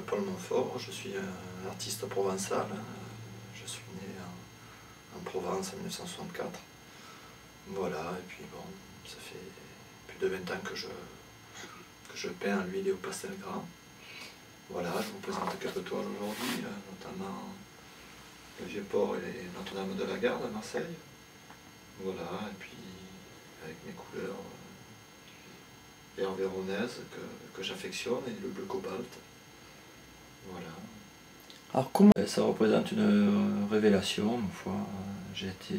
Paul Montfort, je suis un artiste provençal. Je suis né en Provence en 1964. Voilà, et puis bon, ça fait plus de 20 ans que je peins à l'huile et au pastel gras. Voilà, je vous présente quelques toiles aujourd'hui, notamment le Vieux-Port et Notre-Dame de la Garde à Marseille. Voilà, et puis avec mes couleurs vert véronaise que j'affectionne et le bleu cobalt. Voilà. Alors comment... Ça représente une révélation. Une fois, j'ai été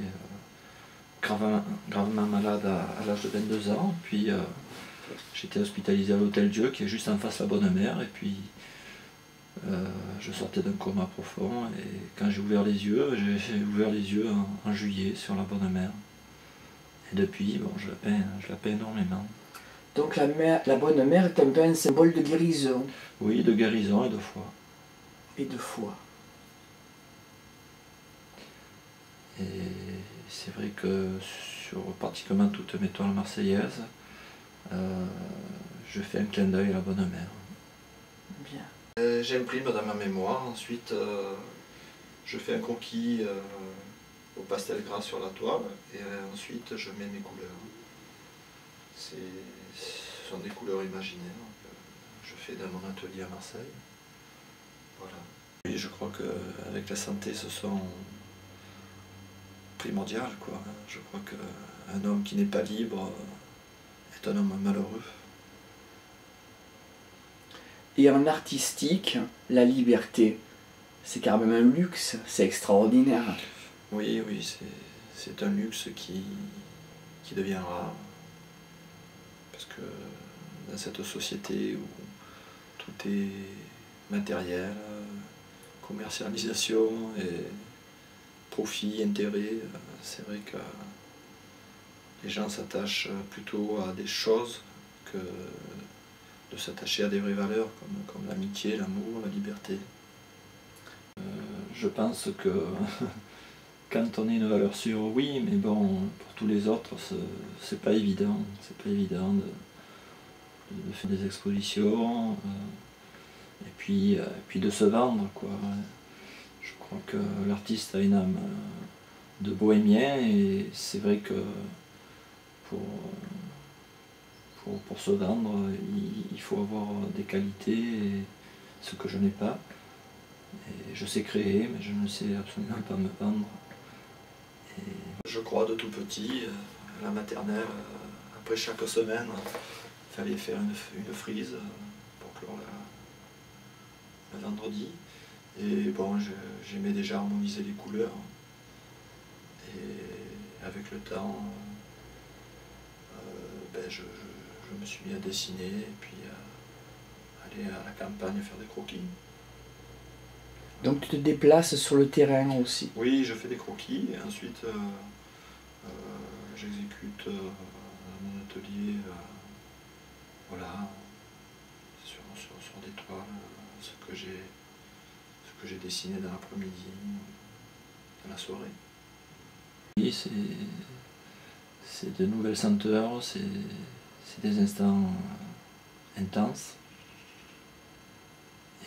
gravement malade à l'âge de 22 ans, puis j'ai été hospitalisé à l'Hôtel Dieu qui est juste en face de la Bonne Mère, et puis je sortais d'un coma profond, et quand j'ai ouvert les yeux en juillet sur la Bonne Mère. Et depuis, bon, je la peins énormément. Donc la Bonne Mère est un peu un symbole de guérison. Oui, de guérison et de foi. Et de foi. Et c'est vrai que sur pratiquement toutes mes toiles marseillaises, je fais un clin d'œil à la Bonne Mère. Bien. J'imprime dans ma mémoire, ensuite je fais un croquis au pastel gras sur la toile, et ensuite je mets mes couleurs. Ce sont des couleurs imaginaires que je fais dans mon atelier à Marseille. Voilà. Oui, je crois qu'avec la santé, ce sont primordial, quoi. Je crois qu'un homme qui n'est pas libre est un homme malheureux. Et en artistique, la liberté, c'est quand même un luxe, c'est extraordinaire. Oui, oui, c'est un luxe qui devient rare. Parce que dans cette société où tout est matériel, commercialisation et profit, intérêt, c'est vrai que les gens s'attachent plutôt à des choses que de s'attacher à des vraies valeurs comme l'amitié, l'amour, la liberté. Je pense que quand on est une valeur sûre, oui, mais bon, pour tous les autres, c'est pas évident. C'est pas évident de faire des expositions et puis de se vendre, quoi. Je crois que l'artiste a une âme de bohémien, et c'est vrai que pour se vendre, il faut avoir des qualités, ce que je n'ai pas. Et je sais créer, mais je ne sais absolument pas me vendre. Et je crois de tout petit, à la maternelle, après chaque semaine, il fallait faire une frise pour clore le vendredi. Et bon, j'aimais déjà harmoniser les couleurs. Et avec le temps, je me suis mis à dessiner et puis à aller à la campagne faire des croquis. Donc tu te déplaces sur le terrain aussi? Oui, je fais des croquis et ensuite j'exécute à mon atelier voilà, sur des toiles ce que j'ai dessiné dans l'après-midi, dans la soirée. Oui, c'est de nouvelles senteurs, c'est des instants intenses.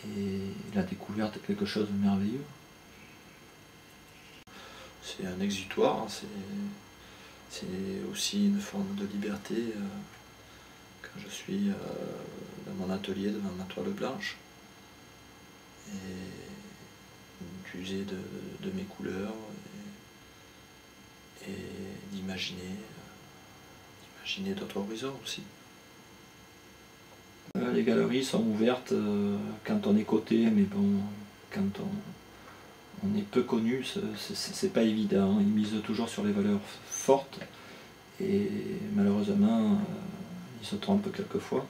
Et la découverte est quelque chose de merveilleux. C'est un exutoire, c'est aussi une forme de liberté quand je suis dans mon atelier devant ma toile blanche. Et d'user de mes couleurs et d'imaginer d'autres horizons aussi. Les galeries sont ouvertes quand on est coté, mais bon, quand on est peu connu, c'est pas évident. Ils misent toujours sur les valeurs fortes et malheureusement, ils se trompent quelquefois.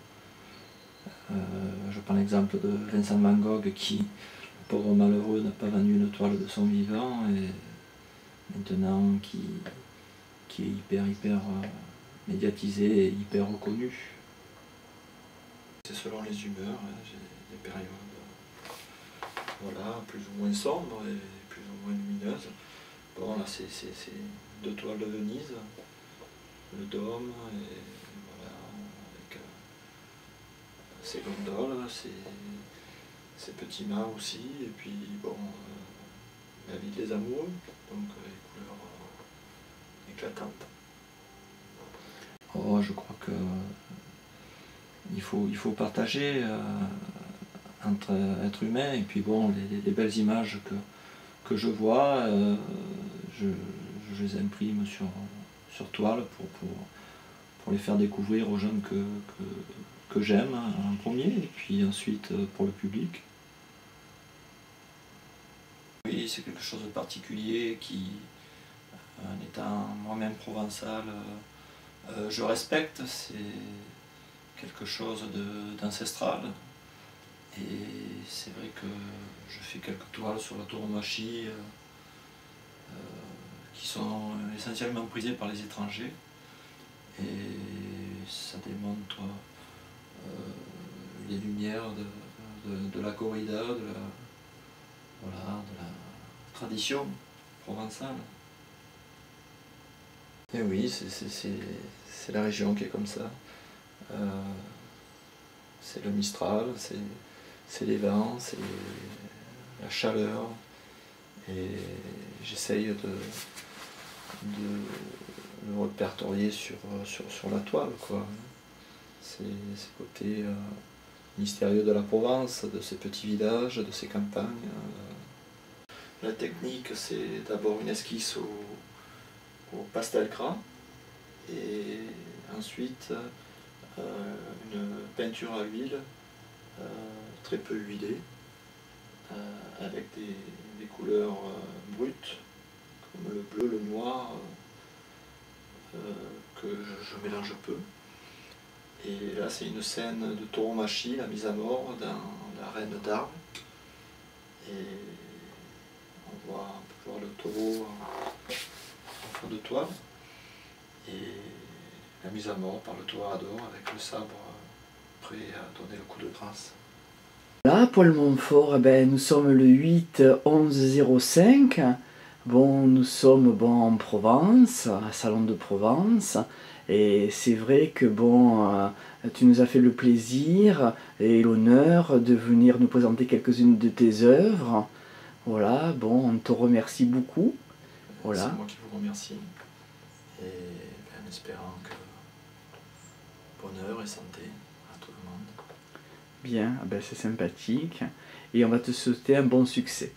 Je prends l'exemple de Vincent van Gogh qui, le pauvre malheureux, n'a pas vendu une toile de son vivant et maintenant qui est hyper médiatisé et hyper reconnu. C'est selon les humeurs, j'ai des périodes voilà, plus ou moins sombres et plus ou moins lumineuses. Bon, là c'est deux toiles de Venise, le dôme, et voilà, avec ces gondoles, ses petits mâts aussi, et puis bon, la vie des amoureux, donc les couleurs éclatantes. Oh, je crois que il faut partager entre êtres humains, et puis bon, les belles images que je vois, je les imprime sur toile pour les faire découvrir aux jeunes que j'aime en premier, et puis ensuite pour le public. Oui, c'est quelque chose de particulier qui, en étant moi-même provençal, je respecte. C'est quelque chose d'ancestral. Et c'est vrai que je fais quelques toiles sur la tauromachie qui sont essentiellement prisées par les étrangers. Et ça démontre les lumières de la corrida, de la tradition provençale. Et oui, c'est la région qui est comme ça. C'est le Mistral, c'est les vents, c'est la chaleur. Et j'essaye de le répertorier sur la toile, quoi. Ces côtés mystérieux de la Provence, de ces petits villages, de ces campagnes. La technique, c'est d'abord une esquisse au pastel craie, et ensuite une peinture à l'huile très peu huilée, avec des couleurs brutes, comme le bleu, le noir, que je mélange peu. Et là, c'est une scène de tauromachie, la mise à mort dans l'arène d'Arles. Et on peut voir le taureau en fond de toile. Et la mise à mort par le toreador avec le sabre prêt à donner le coup de grâce. Là, Paul Montfort, nous sommes le 8-11-05. Bon, nous sommes en Provence, à Salon de Provence. Et c'est vrai que tu nous as fait le plaisir et l'honneur de venir nous présenter quelques-unes de tes œuvres. Voilà, on te remercie beaucoup. Voilà. C'est moi qui vous remercie. Et en espérant que bonheur et santé à tout le monde. Bien, c'est sympathique. Et on va te souhaiter un bon succès,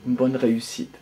une bonne réussite.